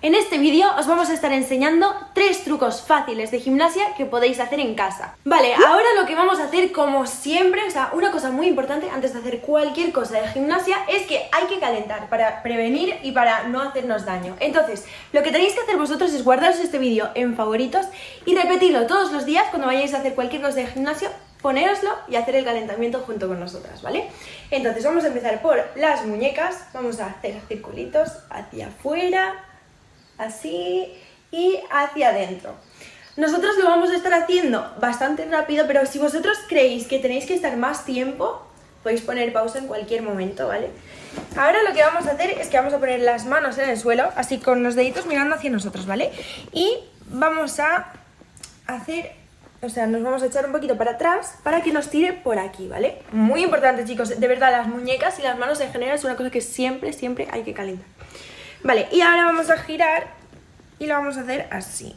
En este vídeo os vamos a estar enseñando 3 trucos fáciles de gimnasia que podéis hacer en casa. Vale, ahora lo que vamos a hacer como siempre, o sea, una cosa muy importante antes de hacer cualquier cosa de gimnasia es que hay que calentar para prevenir y para no hacernos daño. Entonces, lo que tenéis que hacer vosotros es guardaros este vídeo en favoritos y repetirlo todos los días cuando vayáis a hacer cualquier cosa de gimnasio. Ponéroslo y hacer el calentamiento junto con nosotras, ¿vale? Entonces vamos a empezar por las muñecas, vamos a hacer circulitos hacia afuera, así y hacia adentro. Nosotros lo vamos a estar haciendo bastante rápido, pero si vosotros creéis que tenéis que estar más tiempo, podéis poner pausa en cualquier momento, ¿vale? Ahora lo que vamos a hacer es que vamos a poner las manos en el suelo, así con los deditos mirando hacia nosotros, ¿vale? Y vamos a hacer... O sea, nos vamos a echar un poquito para atrás para que nos tire por aquí, ¿vale? Muy importante, chicos. De verdad, las muñecas y las manos en general es una cosa que siempre hay que calentar. Vale, y ahora vamos a girar y lo vamos a hacer así.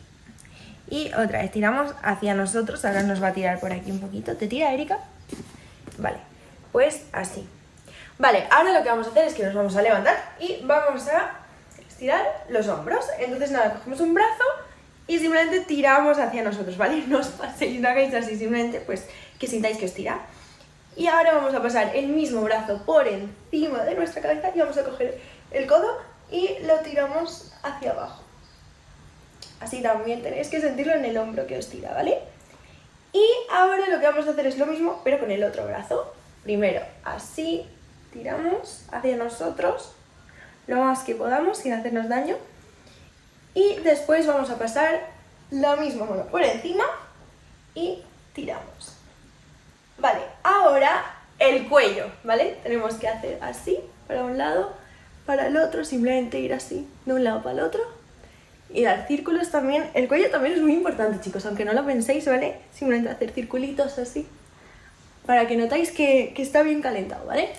Y otra vez tiramos hacia nosotros. Ahora nos va a tirar por aquí un poquito. ¿Te tira, Erika? Vale, pues así. Vale, ahora lo que vamos a hacer es que nos vamos a levantar y vamos a estirar los hombros. Entonces nada, cogemos un brazo y simplemente tiramos hacia nosotros, ¿vale? No os paséis, no hagáis así, simplemente pues que sintáis que os tira. Y ahora vamos a pasar el mismo brazo por encima de nuestra cabeza y vamos a coger el codo y lo tiramos hacia abajo. Así también tenéis que sentirlo en el hombro que os tira, ¿vale? Y ahora lo que vamos a hacer es lo mismo, pero con el otro brazo. Primero, así, tiramos hacia nosotros lo más que podamos sin hacernos daño. Y después vamos a pasar lo mismo por encima y tiramos. Vale, ahora el cuello, ¿vale? Tenemos que hacer así, para un lado, para el otro, simplemente ir así, de un lado para el otro. Y dar círculos también. El cuello también es muy importante, chicos, aunque no lo penséis, ¿vale? Simplemente hacer circulitos así, para que notáis que está bien calentado, ¿vale?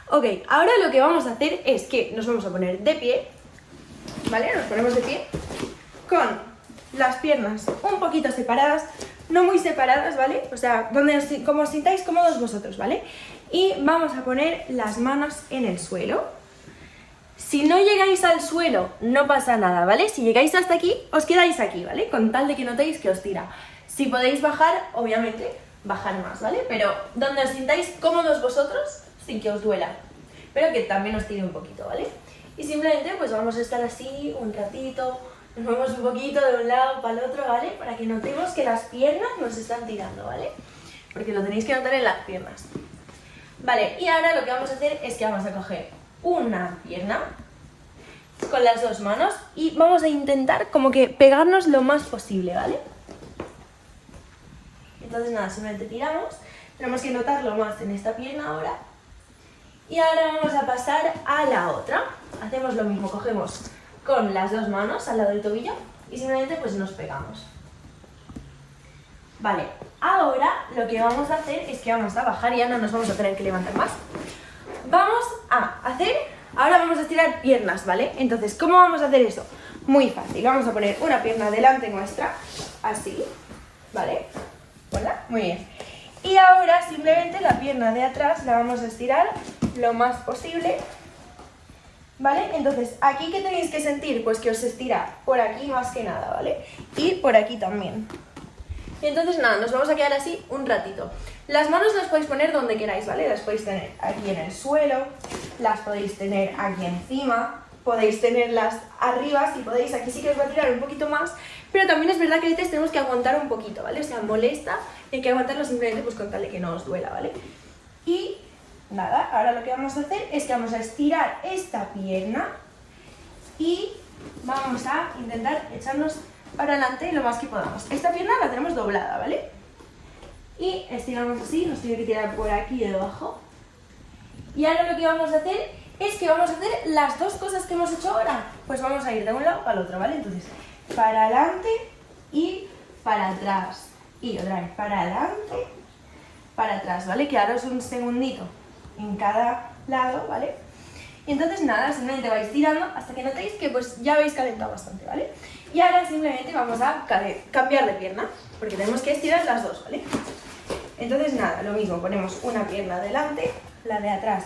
Ok, ahora lo que vamos a hacer es que nos vamos a poner de pie, ¿vale? Nos ponemos de pie con las piernas un poquito separadas, no muy separadas, ¿vale? O sea, como os sintáis cómodos vosotros, ¿vale? Y vamos a poner las manos en el suelo. Si no llegáis al suelo, no pasa nada, ¿vale? Si llegáis hasta aquí, os quedáis aquí, ¿vale? Con tal de que notéis que os tira. Si podéis bajar, obviamente, bajar más, ¿vale? Pero donde os sintáis cómodos vosotros, sin que os duela, pero que también os tire un poquito, ¿vale? Y simplemente pues vamos a estar así un ratito, nos movemos un poquito de un lado para el otro, ¿vale? Para que notemos que las piernas nos están tirando, ¿vale? Porque lo tenéis que notar en las piernas. Vale, y ahora lo que vamos a hacer es que vamos a coger una pierna con las dos manos y vamos a intentar como que pegarnos lo más posible, ¿vale? Entonces nada, simplemente tiramos, tenemos que notarlo más en esta pierna ahora. Y ahora vamos a pasar a la otra. Hacemos lo mismo, cogemos con las dos manos al lado del tobillo y simplemente pues nos pegamos. Vale, ahora lo que vamos a hacer es que vamos a bajar y ya no nos vamos a tener que levantar más. Vamos a hacer, ahora vamos a estirar piernas, ¿vale? Entonces, ¿cómo vamos a hacer eso? Muy fácil, vamos a poner una pierna delante nuestra, así, ¿vale? Hola, muy bien. Y ahora simplemente la pierna de atrás la vamos a estirar lo más posible, ¿vale? Entonces, ¿aquí qué tenéis que sentir? Pues que os estira por aquí más que nada, ¿vale? Y por aquí también. Y entonces nada, nos vamos a quedar así un ratito. Las manos las podéis poner donde queráis, ¿vale? Las podéis tener aquí en el suelo, las podéis tener aquí encima, podéis tenerlas arriba, si podéis, aquí sí que os va a tirar un poquito más, pero también es verdad que a veces tenemos que aguantar un poquito, ¿vale? O sea, molesta y hay que aguantarlo simplemente pues con tal de que no os duela, ¿vale? Y nada, ahora lo que vamos a hacer es que vamos a estirar esta pierna y vamos a intentar echarnos para adelante lo más que podamos. Esta pierna la tenemos doblada, ¿vale? Y estiramos así, nos tiene que tirar por aquí debajo. Y ahora lo que vamos a hacer es que vamos a hacer las dos cosas que hemos hecho ahora. Pues vamos a ir de un lado para el otro, ¿vale? Entonces, para adelante y para atrás. Y otra vez, para adelante, para atrás, ¿vale? Quedaros un segundito en cada lado, ¿vale? Y entonces nada, simplemente vais tirando hasta que notéis que pues ya habéis calentado bastante, ¿vale? Y ahora simplemente vamos a cambiar de pierna, porque tenemos que estirar las dos, ¿vale? Entonces nada, lo mismo, ponemos una pierna delante, la de atrás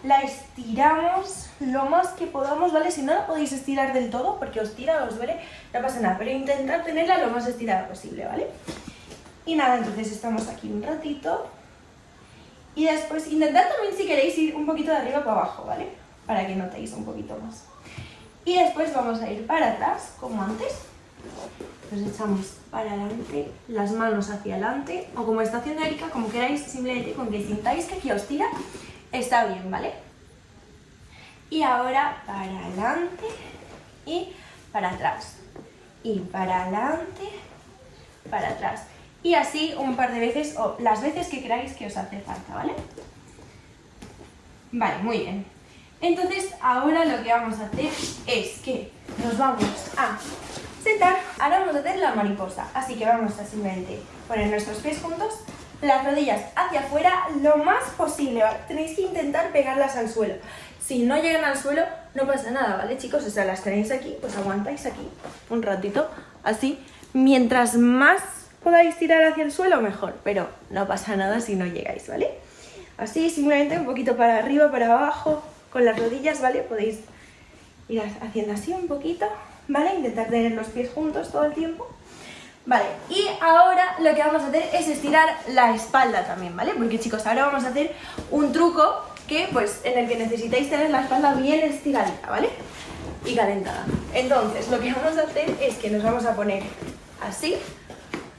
la estiramos lo más que podamos, ¿vale? Si no la podéis estirar del todo, porque os tira, os duele, no pasa nada, pero intentad tenerla lo más estirada posible, ¿vale? Y nada, entonces estamos aquí un ratito. Y después intentad también, si queréis, ir un poquito de arriba para abajo, ¿vale? Para que notéis un poquito más. Y después vamos a ir para atrás, como antes. Nos echamos para adelante, las manos hacia adelante, o como está haciendo Erika, como queráis, simplemente con que sintáis que aquí os tira, está bien, ¿vale? Y ahora para adelante y para atrás. Y para adelante, para atrás. Y así un par de veces, o las veces que queráis que os hace falta, ¿vale? Vale, muy bien. Entonces ahora lo que vamos a hacer es que nos vamos a sentar. Ahora vamos a hacer la mariposa, así que vamos a simplemente poner nuestros pies juntos, las rodillas hacia afuera lo más posible, ¿vale? Tenéis que intentar pegarlas al suelo. Si no llegan al suelo no pasa nada, ¿vale, chicos? O sea, las tenéis aquí, pues aguantáis aquí un ratito, así. Mientras más podáis tirar hacia el suelo, mejor, pero no pasa nada si no llegáis, ¿vale? Así, simplemente un poquito para arriba, para abajo, con las rodillas, ¿vale? Podéis ir haciendo así un poquito, ¿vale? Intentar tener los pies juntos todo el tiempo. Vale, y ahora lo que vamos a hacer es estirar la espalda también, ¿vale? Porque, chicos, ahora vamos a hacer un truco que, pues, en el que necesitáis tener la espalda bien estiradita, ¿vale? Y calentada. Entonces, lo que vamos a hacer es que nos vamos a poner así,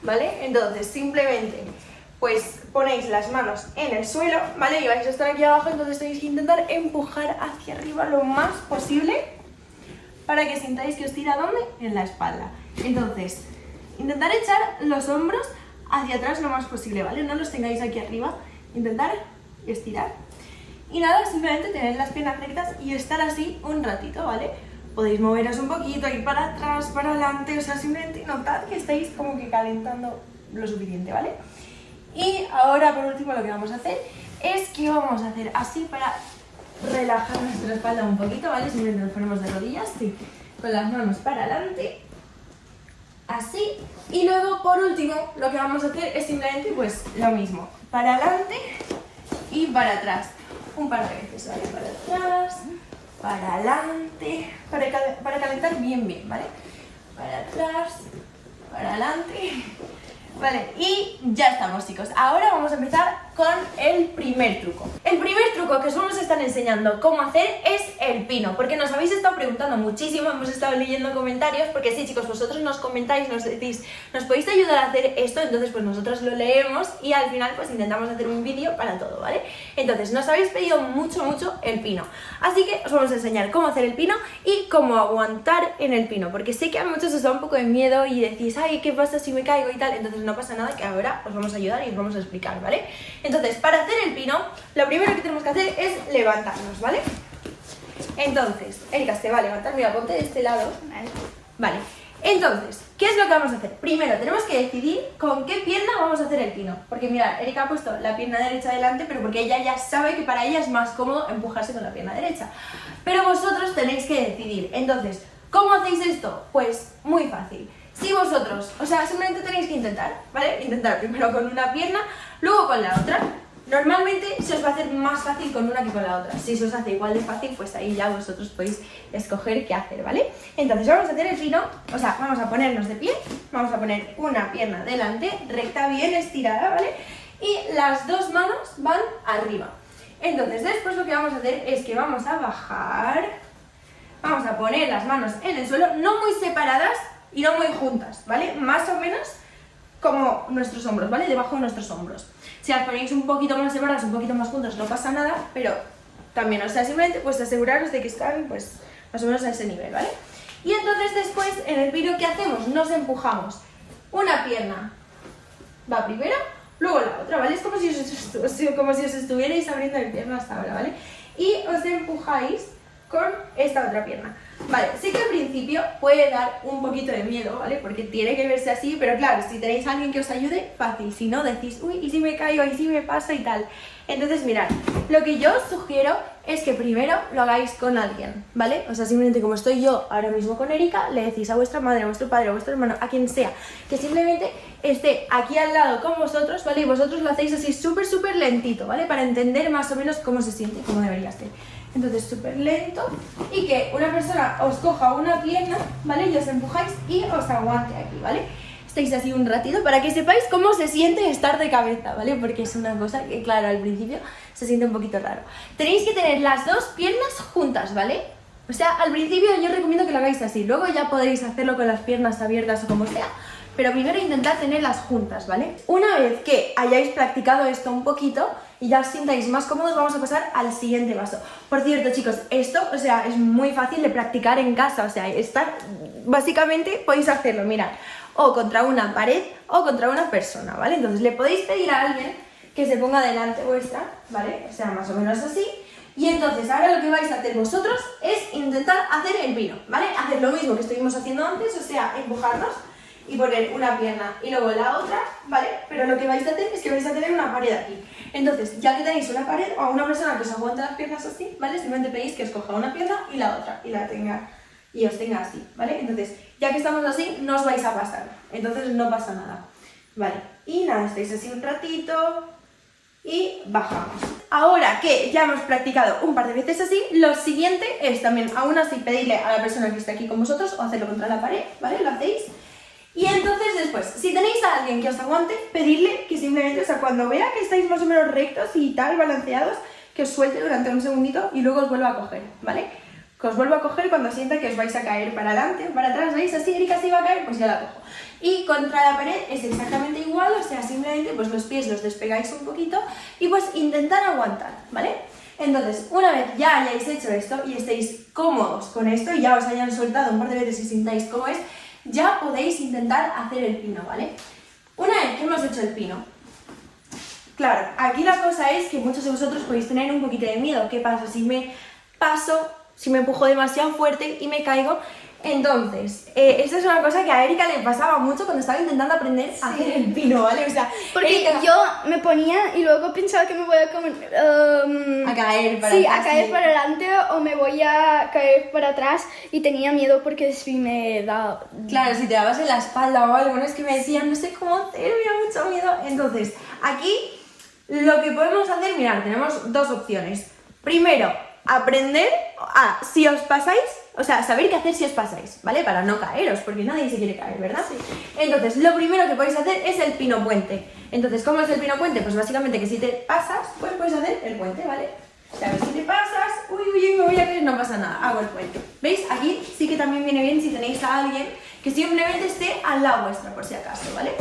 ¿vale? Entonces, simplemente, pues, ponéis las manos en el suelo, ¿vale? Y vais a estar aquí abajo, entonces tenéis que intentar empujar hacia arriba lo más posible para que sintáis que os tira, ¿dónde? En la espalda. Entonces, intentar echar los hombros hacia atrás lo más posible, ¿vale? No los tengáis aquí arriba, intentar estirar. Y nada, simplemente tener las piernas rectas y estar así un ratito, ¿vale? Podéis moveros un poquito, ir para atrás, para adelante, o sea, simplemente notad que estáis como que calentando lo suficiente, ¿vale? Y ahora, por último, lo que vamos a hacer es que vamos a hacer así para relajar nuestra espalda un poquito, ¿vale? Simplemente nos ponemos de rodillas, sí, con las manos para adelante, así. Y luego, por último, lo que vamos a hacer es simplemente, pues, lo mismo, para adelante y para atrás. Un par de veces, ¿vale? Para atrás, para adelante, para calentar bien, ¿vale? Para atrás, para adelante. Vale, y ya estamos, chicos. Ahora vamos a empezar con el primer truco. El primer truco que os vamos a estar enseñando cómo hacer es el pino, porque nos habéis estado preguntando muchísimo, hemos estado leyendo comentarios, porque sí, chicos, vosotros nos comentáis, nos decís, ¿nos podéis ayudar a hacer esto? Entonces, pues nosotros lo leemos y al final, pues intentamos hacer un vídeo para todo, ¿vale? Entonces, nos habéis pedido mucho el pino, así que os vamos a enseñar cómo hacer el pino y cómo aguantar en el pino, porque sé que a muchos os da un poco de miedo y decís, ay, ¿qué pasa si me caigo y tal? Entonces no pasa nada, que ahora os vamos a ayudar y os vamos a explicar, ¿vale? Entonces, para hacer el pino, lo primero que tenemos que hacer es levantarnos, ¿vale? Entonces, Erika se va a levantar, mira, ponte de este lado. Vale, entonces, ¿qué es lo que vamos a hacer? Primero, tenemos que decidir con qué pierna vamos a hacer el pino. Porque mirad, Erika ha puesto la pierna derecha delante, pero porque ella ya sabe que para ella es más cómodo empujarse con la pierna derecha. Pero vosotros tenéis que decidir. Entonces, ¿cómo hacéis esto? Pues muy fácil. Si vosotros, o sea, simplemente tenéis que intentar, ¿vale? Intentar primero con una pierna, luego con la otra. Normalmente se os va a hacer más fácil con una que con la otra. Si se os hace igual de fácil, pues ahí ya vosotros podéis escoger qué hacer, ¿vale? Entonces vamos a hacer el pino, o sea, vamos a ponernos de pie, vamos a poner una pierna delante, recta, bien estirada, ¿vale? Y las dos manos van arriba. Entonces después lo que vamos a hacer es que vamos a bajar, vamos a poner las manos en el suelo, no muy separadas y no muy juntas, ¿vale? Más o menos como nuestros hombros, ¿vale? Debajo de nuestros hombros. Si las ponéis un poquito más separadas, un poquito más juntas, no pasa nada, pero también, o sea, simplemente pues aseguraros de que están pues más o menos a ese nivel, ¿vale? Y entonces después en el pino, ¿qué hacemos? Nos empujamos. Una pierna va primero, luego la otra, ¿vale? Es como si os estuvierais abriendo el pierna hasta ahora, ¿vale? Y os empujáis con esta otra pierna. Vale, sé que al principio puede dar un poquito de miedo, ¿vale? Porque tiene que verse así, pero claro, si tenéis a alguien que os ayude, fácil. Si no, decís, uy, ¿y si me caigo? ¿Y si me paso? Y tal. Entonces, mirad, lo que yo os sugiero es que primero lo hagáis con alguien, ¿vale? O sea, simplemente como estoy yo ahora mismo con Erika, le decís a vuestra madre, a vuestro padre, a vuestro hermano, a quien sea, que simplemente esté aquí al lado con vosotros, ¿vale? Y vosotros lo hacéis así súper, súper lentito, ¿vale? Para entender más o menos cómo se siente, cómo debería ser. Entonces, súper lento, y que una persona os coja una pierna, ¿vale? Y os empujáis y os aguante aquí, ¿vale? Estáis así un ratito para que sepáis cómo se siente estar de cabeza, ¿vale? Porque es una cosa que, claro, al principio se siente un poquito raro. Tenéis que tener las dos piernas juntas, ¿vale? O sea, al principio yo recomiendo que lo hagáis así, luego ya podéis hacerlo con las piernas abiertas o como sea, pero primero intentad tenerlas juntas, ¿vale? Una vez que hayáis practicado esto un poquito y ya os sintáis más cómodos, vamos a pasar al siguiente paso. Por cierto, chicos, esto, o sea, es muy fácil de practicar en casa, o sea, básicamente podéis hacerlo, mirad, o contra una pared o contra una persona, ¿vale? Entonces le podéis pedir a alguien que se ponga delante vuestra, ¿vale? O sea, más o menos así. Y entonces ahora lo que vais a hacer vosotros es intentar hacer el pino, ¿vale? Hacer lo mismo que estuvimos haciendo antes, o sea, empujarnos y poner una pierna y luego la otra, ¿vale? Pero lo que vais a hacer es que vais a tener una pared aquí. Entonces, ya que tenéis una pared o a una persona que os aguante las piernas así, ¿vale? Simplemente pedís que os coja una pierna y la otra y os tenga así, ¿vale? Entonces, ya que estamos así, no os vais a pasar, entonces no pasa nada, ¿vale? Y nada, estáis así un ratito y bajamos. Ahora que ya hemos practicado un par de veces así, lo siguiente es también, aún así, pedirle a la persona que esté aquí con vosotros o hacerlo contra la pared, ¿vale? Lo hacéis. Y entonces después, si tenéis a alguien que os aguante, pedirle que simplemente, o sea, cuando vea que estáis más o menos rectos y tal, balanceados, que os suelte durante un segundito y luego os vuelva a coger, ¿vale? Que os vuelva a coger cuando sienta que os vais a caer para adelante o para atrás, ¿veis? Así Erika se va a caer, pues ya la cojo. Y contra la pared es exactamente igual, o sea, simplemente pues los pies los despegáis un poquito y pues intentar aguantar, ¿vale? Entonces, una vez ya hayáis hecho esto y estéis cómodos con esto y ya os hayan soltado un par de veces y sintáis cómo es, ya podéis intentar hacer el pino, ¿vale? Una vez que hemos hecho el pino, claro, aquí la cosa es que muchos de vosotros podéis tener un poquito de miedo. ¿Qué pasa si me paso, si me empujo demasiado fuerte y me caigo? Entonces, esta es una cosa que a Erika le pasaba mucho cuando estaba intentando aprender a hacer el pino, ¿vale? O sea, porque Erika, yo me ponía y luego pensaba que me voy a a caer para sí, atrás, a caer sí. para adelante o me voy a caer para atrás y tenía miedo porque si me da... Claro, si te dabas en la espalda o algo, ¿no? Es que me decían, no sé cómo hacer, me da mucho miedo. Entonces, aquí lo que podemos hacer, mirad, tenemos dos opciones. Primero, aprender a, si os pasáis, o sea, saber qué hacer si os pasáis, ¿vale? Para no caeros, porque nadie se quiere caer, ¿verdad? Sí. Entonces, lo primero que podéis hacer es el pino puente. Entonces, ¿cómo es el pino puente? Pues básicamente que si te pasas, pues puedes hacer el puente, ¿vale? O sea, a ver, si te pasas, uy, me voy a caer, no pasa nada, hago el puente. ¿Veis? Aquí sí que también viene bien si tenéis a alguien que simplemente esté al lado vuestro, por si acaso, ¿vale?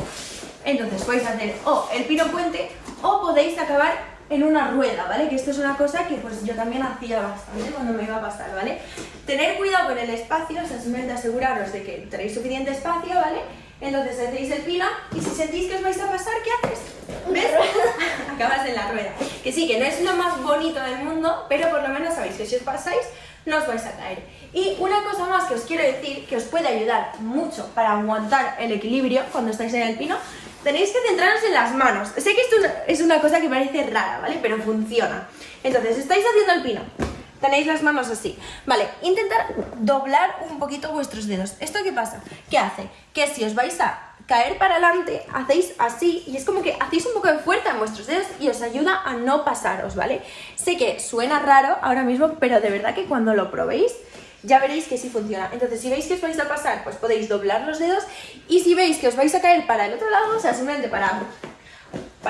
Entonces, podéis hacer o el pino puente o podéis acabar en una rueda, ¿vale? Que esto es una cosa que pues yo también hacía bastante cuando me iba a pasar, ¿vale? Tener cuidado con el espacio, o sea, simplemente aseguraros de que tenéis suficiente espacio, ¿vale? Entonces hacéis el pino y si sentís que os vais a pasar, ¿qué haces? ¿Ves? Acabas en la rueda. Que sí, que no es lo más bonito del mundo, pero por lo menos sabéis que si os pasáis, no os vais a caer. Y una cosa más que os quiero decir, que os puede ayudar mucho para aguantar el equilibrio cuando estáis en el pino, tenéis que centraros en las manos. Sé que esto es una cosa que parece rara, ¿vale? Pero funciona. Entonces, estáis haciendo el pino. Tenéis las manos así. Vale, intentar doblar un poquito vuestros dedos. ¿Esto qué pasa? ¿Qué hace? Que si os vais a caer para adelante, hacéis así y es como que hacéis un poco de fuerza en vuestros dedos y os ayuda a no pasaros, ¿vale? Sé que suena raro ahora mismo, pero de verdad que cuando lo probéis ya veréis que sí funciona. Entonces, si veis que os vais a pasar, pues podéis doblar los dedos y si veis que os vais a caer para el otro lado, o sea, simplemente para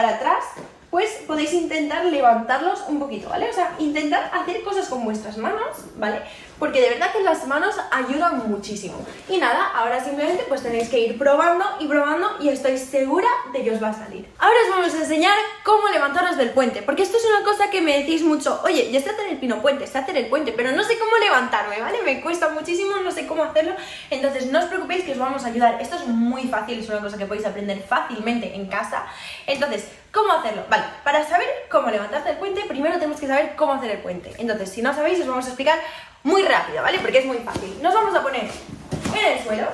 atrás, pues podéis intentar levantarlos un poquito, ¿vale? O sea, intentad hacer cosas con vuestras manos, ¿vale? Porque de verdad que las manos ayudan muchísimo. Y nada, ahora simplemente pues tenéis que ir probando y estoy segura de que os va a salir. Ahora os vamos a enseñar cómo levantaros del puente, porque esto es una cosa que me decís mucho, oye, yo sé hacer el pino puente, sé hacer el puente, pero no sé cómo levantarme, ¿vale? Me cuesta muchísimo, no sé cómo hacerlo, entonces no os preocupéis que os vamos a ayudar. Esto es muy fácil, es una cosa que podéis aprender fácilmente en casa. Entonces, ¿cómo hacerlo? Vale, para saber cómo levantarte del puente, primero tenemos que saber cómo hacer el puente. Entonces, si no sabéis, os vamos a explicar muy rápido, ¿vale? Porque es muy fácil. Nos vamos a poner en el suelo,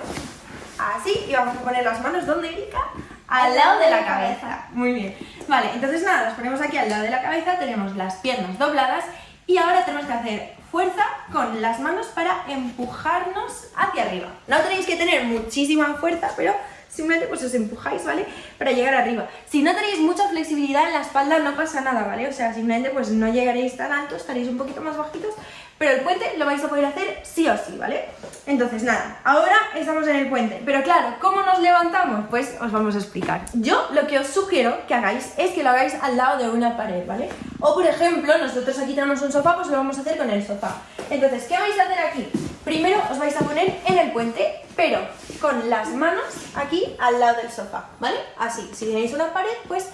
así, y vamos a poner las manos, ¿dónde, Erika? Al lado de la cabeza. Muy bien. Vale, entonces nada, las ponemos aquí al lado de la cabeza, tenemos las piernas dobladas y ahora tenemos que hacer fuerza con las manos para empujarnos hacia arriba. No tenéis que tener muchísima fuerza, pero simplemente pues os empujáis, ¿vale? Para llegar arriba. Si no tenéis mucha flexibilidad en la espalda no pasa nada, ¿vale? O sea, simplemente pues no llegaréis tan alto, estaréis un poquito más bajitos, pero el puente lo vais a poder hacer sí o sí, ¿vale? Entonces nada, ahora estamos en el puente, pero claro, ¿cómo nos levantamos? Pues os vamos a explicar. Yo lo que os sugiero que hagáis es que lo hagáis al lado de una pared, ¿vale? O por ejemplo, nosotros aquí tenemos un sofá, pues lo vamos a hacer con el sofá. Entonces, ¿qué vais a hacer aquí? Primero os vais a poner en el puente, pero con las manos aquí al lado del sofá, ¿vale? Así, si tenéis una pared, pues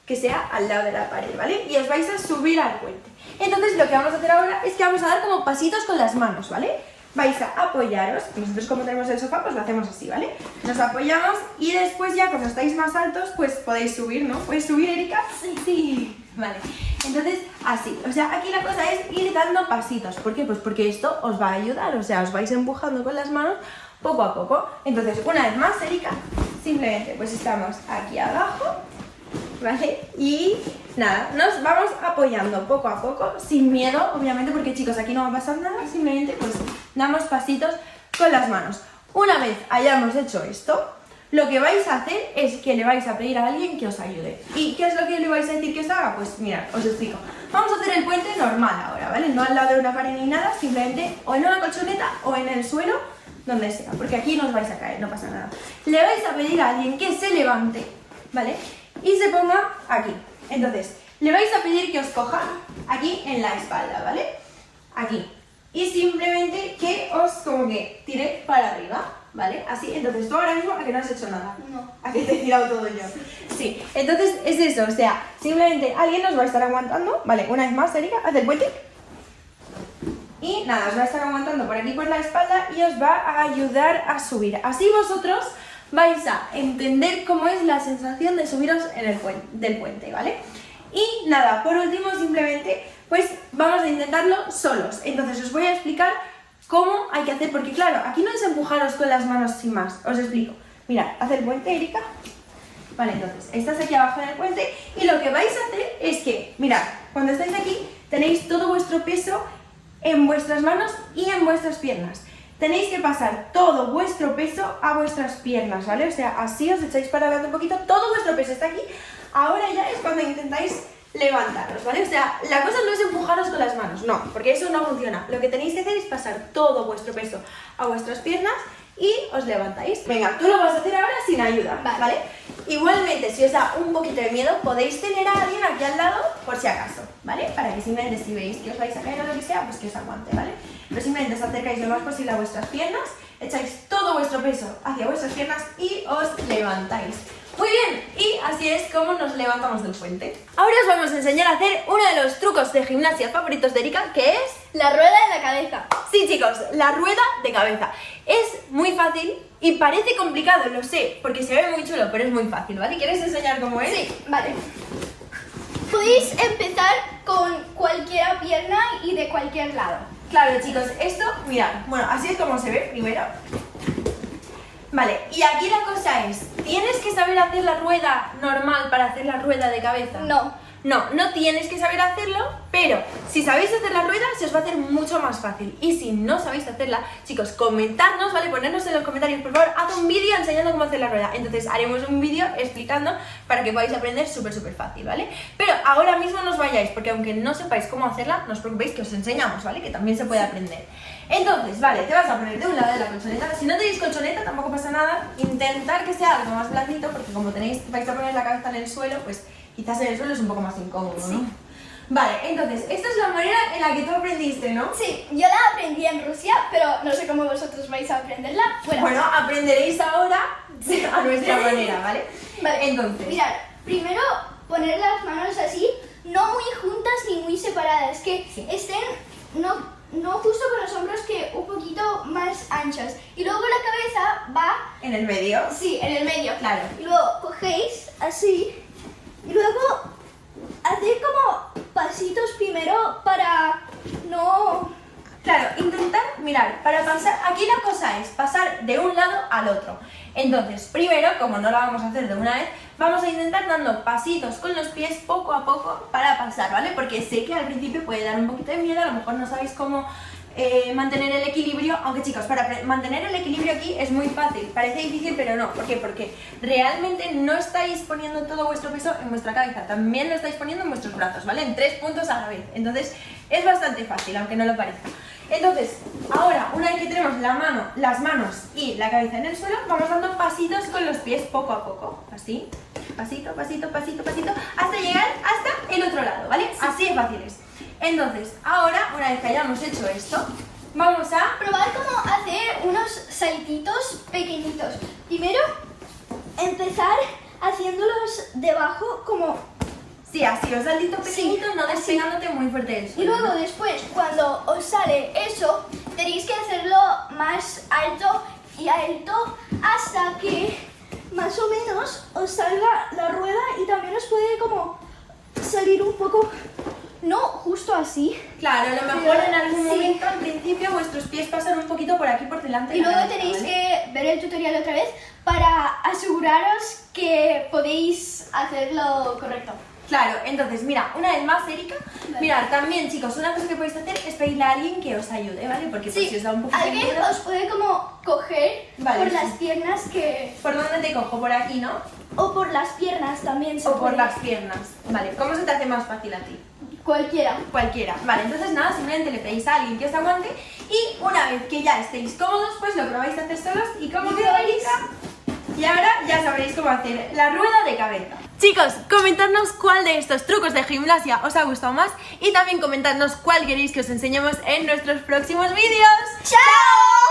que sea al lado de la pared, ¿vale? Y os vais a subir al puente. Entonces lo que vamos a hacer ahora es que vamos a dar como pasitos con las manos, ¿vale? Vais a apoyaros, nosotros como tenemos el sofá, pues lo hacemos así, ¿vale? Nos apoyamos y después ya cuando estáis más altos, pues podéis subir, ¿no? ¿Puedes subir, Erika? Sí, sí. Vale, entonces así, o sea, aquí la cosa es ir dando pasitos. ¿Por qué? Pues porque esto os va a ayudar, o sea, os vais empujando con las manos poco a poco. Entonces, una vez más, Erika, simplemente pues estamos aquí abajo, ¿vale? Y nada, nos vamos apoyando poco a poco, sin miedo, obviamente, porque chicos, aquí no va a pasar nada, simplemente pues damos pasitos con las manos. Una vez hayamos hecho esto, lo que vais a hacer es que le vais a pedir a alguien que os ayude. ¿Y qué es lo que le vais a decir que os haga? Pues mirad, os explico. Vamos a hacer el puente normal ahora, ¿vale? No al lado de una pared ni nada, simplemente o en una colchoneta o en el suelo, donde sea, porque aquí no os vais a caer, no pasa nada. Le vais a pedir a alguien que se levante, ¿vale? Y se ponga aquí. Entonces, le vais a pedir que os coja aquí en la espalda, ¿vale? Aquí. Y simplemente que os como que tire para arriba, ¿vale? Así, entonces tú ahora mismo a que no has hecho nada. No. A que te he tirado todo yo. Sí, entonces es eso, o sea, simplemente alguien nos va a estar aguantando, ¿vale? Una vez más, Erika, haz el puente. Y nada, os va a estar aguantando por aquí por la espalda y os va a ayudar a subir. Así vosotros vais a entender cómo es la sensación de subiros en el del puente, ¿vale? Y nada, por último simplemente pues vamos a intentarlo solos. Entonces os voy a explicar cómo hay que hacer, porque claro, aquí no es empujaros con las manos sin más, os explico. Mirad, haz el puente, Erika. Vale, entonces, estás aquí abajo en el puente y lo que vais a hacer es que, mirad, cuando estáis aquí tenéis todo vuestro peso en vuestras manos y en vuestras piernas. Tenéis que pasar todo vuestro peso a vuestras piernas, ¿vale? O sea, así os echáis para adelante un poquito, todo vuestro peso está aquí. Ahora ya es cuando intentáis levantaros, ¿vale? O sea, la cosa no es empujaros con las manos, no, porque eso no funciona. Lo que tenéis que hacer es pasar todo vuestro peso a vuestras piernas y os levantáis. Venga, tú lo vas a hacer ahora sin ayuda, ¿vale? Igualmente, si os da un poquito de miedo, podéis tener a alguien aquí al lado por si acaso, ¿vale? Para que simplemente si veis que os vais a caer o lo que sea, pues que os aguante, ¿vale? Pero simplemente os acercáis lo más posible a vuestras piernas, echáis todo vuestro peso hacia vuestras piernas y os levantáis. Muy bien, y así es como nos levantamos del puente. Ahora os vamos a enseñar a hacer uno de los trucos de gimnasia favoritos de Erika, que es la rueda de la cabeza. Sí, chicos, la rueda de cabeza. Es muy fácil y parece complicado, lo sé, porque se ve muy chulo, pero es muy fácil, ¿vale? ¿Quieres enseñar cómo es? Sí, vale. Podéis empezar con cualquier pierna y de cualquier lado. Claro, chicos, esto, mirad, bueno, así es como se ve primero. Vale, y aquí la cosa es, ¿tienes que saber hacer la rueda normal para hacer la rueda de cabeza? No. No, no tienes que saber hacerlo, pero si sabéis hacer la rueda se os va a hacer mucho más fácil. Y si no sabéis hacerla, chicos, comentadnos, ¿vale? Ponednos en los comentarios, por favor, haz un vídeo enseñando cómo hacer la rueda. Entonces haremos un vídeo explicando para que podáis aprender súper fácil, ¿vale? Pero ahora mismo no os vayáis, porque aunque no sepáis cómo hacerla, no os preocupéis que os enseñamos, ¿vale? Que también se puede aprender. Entonces, vale, te vas a poner de un lado de la colchoneta. Si no tenéis colchoneta, tampoco pasa nada. Intentar que sea algo más blandito, porque como vais a poner la cabeza en el suelo, pues quizás en el suelo es un poco más incómodo, ¿no? Sí. Vale, entonces, esta es la manera en la que tú aprendiste, ¿no? Sí, yo la aprendí en Rusia, pero no sé cómo vosotros vais a aprenderla. Bueno, aprenderéis ahora a nuestra manera, ¿vale? Vale, entonces, mirad, primero poner las manos así, no muy juntas ni muy separadas, que estén no justo con los hombros, que un poquito más anchos. Y luego la cabeza va... ¿en el medio? Sí, en el medio. Claro. Y luego cogéis así, y luego hacéis como pasitos primero para no Claro, intentar mirar, para pasar, aquí la cosa es pasar de un lado al otro. Entonces, primero, como no lo vamos a hacer de una vez, vamos a intentar dando pasitos con los pies poco a poco para pasar, ¿vale? Porque sé que al principio puede dar un poquito de miedo, a lo mejor no sabéis cómo mantener el equilibrio, aunque chicos, para mantener el equilibrio aquí es muy fácil, parece difícil pero no, ¿por qué? Porque realmente no estáis poniendo todo vuestro peso en vuestra cabeza, también lo estáis poniendo en vuestros brazos, ¿vale? En 3 puntos a la vez, entonces es bastante fácil, aunque no lo parezca. Entonces, ahora, una vez que tenemos las manos y la cabeza en el suelo, vamos dando pasitos con los pies poco a poco, así, pasito, pasito, pasito, pasito, hasta llegar hasta el otro lado, ¿vale? Así de fácil es. Entonces, ahora, una vez que hayamos hecho esto, vamos a probar cómo hacer unos saltitos pequeñitos. Primero, empezar haciéndolos debajo como... Sí, así, os saltito pequeñito, Sí, no así. despegándote muy fuerte del Y suelo. luego después, cuando os sale eso, tenéis que hacerlo más alto y alto hasta que más o menos os salga la rueda y también os puede como salir un poco, no justo así. Claro, a lo mejor Pero, en algún sí. momento al principio vuestros pies pasan un poquito por aquí por delante. de Y la luego cabeza, tenéis ¿vale? que ver el tutorial otra vez para aseguraros que podéis hacerlo correcto. Claro, entonces, mira, una vez más, Erika, Vale. mirad, también, chicos, una cosa que podéis hacer es pedirle a alguien que os ayude, ¿vale? Porque pues, si os da un poquito de alguien miedo... os puede como coger Vale, por sí. las piernas que... ¿Por dónde te cojo? Por aquí, ¿no? O por las piernas también se O por puede. las piernas. Vale, ¿cómo se te hace más fácil a ti? Cualquiera. Cualquiera. Vale, entonces nada, simplemente le pedís a alguien que os aguante y una vez que ya estéis cómodos, pues lo probáis a hacer solos y cómo Y queda, veréis. Erika. Y ahora ya sabréis cómo hacer la rueda de cabeza. Chicos, comentadnos cuál de estos trucos de gimnasia os ha gustado más y también comentadnos cuál queréis que os enseñemos en nuestros próximos vídeos. ¡Chao!